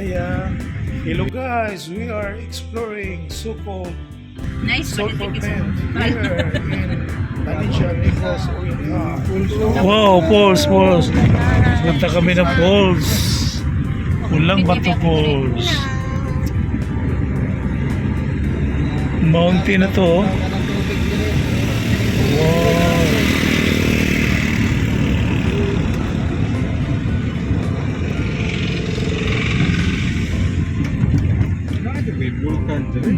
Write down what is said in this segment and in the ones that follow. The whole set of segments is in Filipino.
Hiya. Hello guys, we are exploring so-called Nice Sulfur pagdating Bend sa here in Valencia, Negros, Oriental. Wow, falls. Punta kami ng falls. Ulang Bato Falls. Mountain na to. Wow.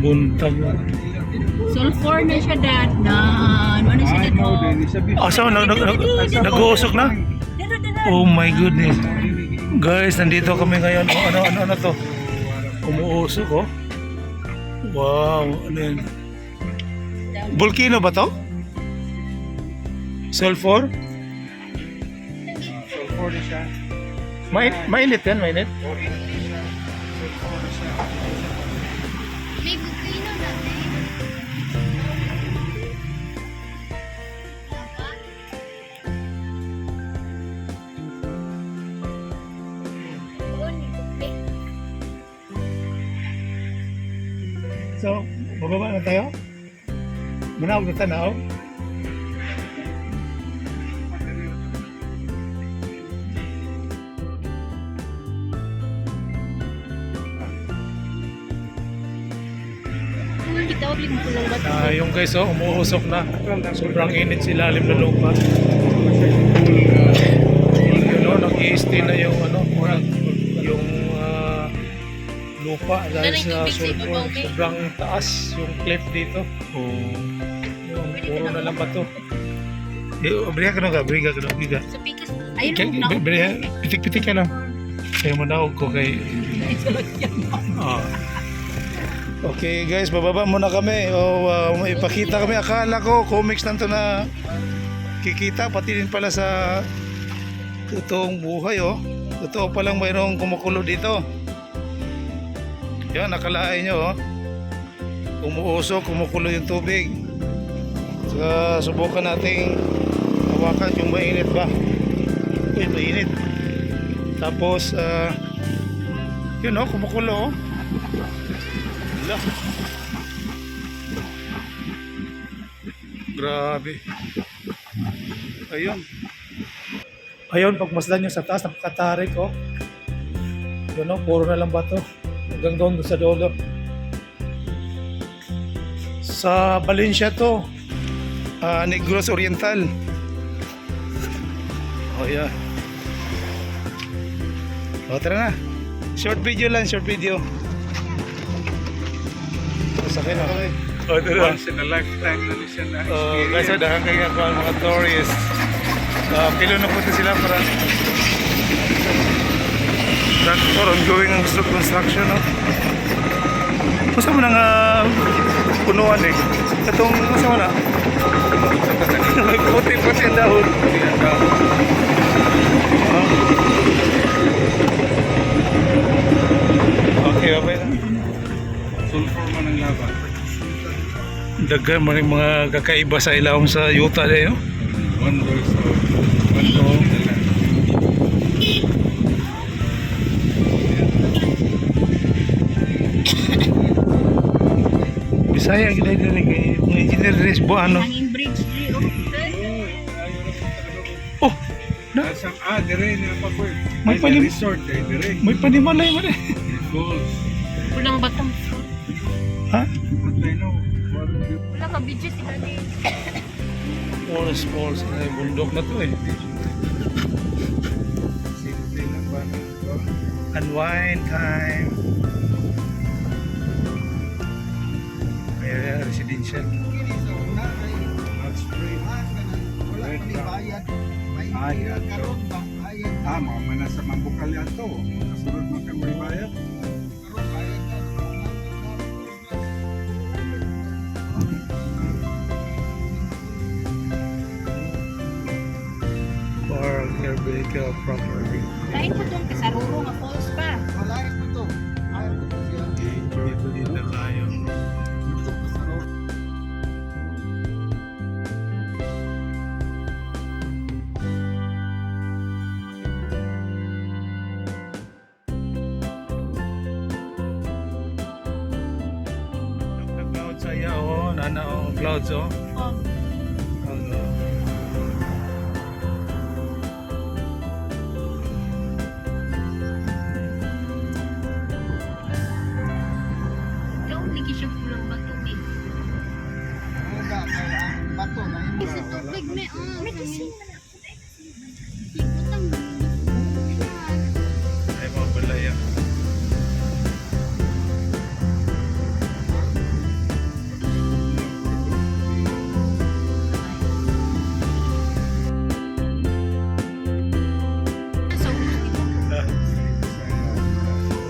Buntag. Sulfur na siya dad. Ano na siya dito? Asa nag-uusok na? Oh my goodness. Guys, nandito kami ngayon. Ano to? Umuusok oh. Wow, ano yan? Volcano ba to? Sulfur? Sulfur na siya. Mainit yan, mainit. May bukino natin. So, bababa na tayo? Manawag na tanaw? Yung guys oh, umuusok na. Sobrang init sa ilalim ng lupa. Yun oh, nag-i-stay na yung yung lupa dahil sa sulfur. Sobrang taas yung cliff dito. Oh. Yung puro na lang bato. Briga ka na. Sa pikas. Ayun na. Pitik-pitik ka lang. Kaya manawag ko kay... Okay guys, bababa muna kami. May ipakita kami. Akala ko comics nanto na kikita. Pati din pala sa totoong buhay oh. Totoo palang mayroong kumukulo dito. Yan, nakalain nyo oh. Umuusok, kumukulo yung tubig. Saka subukan nating hawakan yung mainit ba. Uy, mainit. Tapos yun oh, kumukulo oh. Wala. Grabe. Ayun, pagmasdan nyo sa taas, napakatarik oh. Yun oh, puro na lang bato. Hanggang doon sa dulo. Sa Valencia to. Negros Oriental. Oh yeah. O tara na. Short video lang, short video. Sakay na kami. O tara. Once in a lifetime na siya na experience. Guys, dahan kayo ang mga tourists. Pilo na punta sila para tractor ongoing ang construction no? Masa mo nang punuan eh katong masa mo na may puti-puti ang dahon okay babay na Sulfur man ang laban. daghan man yung mga kakaiba sa ilawom sa yuta na yun Wonders of the land. Bisaya gila din kay mga engineer rin bo ano. Hanging bridge dito. Oh, na Dire na pa po. May panim- resort kay dire. may panimalay man eh. Falls. Pulang batang. Ha? Wala ka video si Dani. Falls ay bundok na to eh. Simple lang ba na ito? Unwind time. Kaya residential. Hot spring. Mga manasa mambukal yan to. Kasunod mo kang may bayad. Park your vehicle properly. Lain po itong kasaruro nga falls pa. Dito din na kayo. nana clouds oh. Oh. Ano. Ikaw, hindi siya pulang bato eh. Bato na yun. Sa tubig may may kasi Ibutang Ay mga balaya.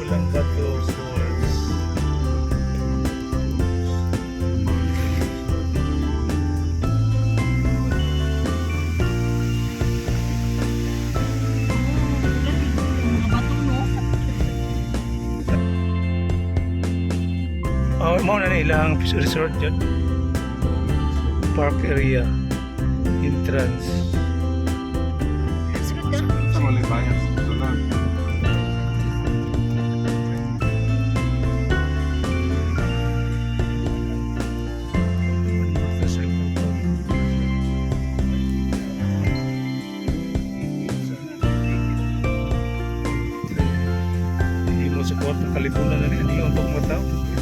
Ulang bato falls. mga bato no. Oh, mo na ilang resort dyan. Park area. Entrance. Sa malibayan. Sunod. Hindi mo support ng kalipunan na hindi untuk matao.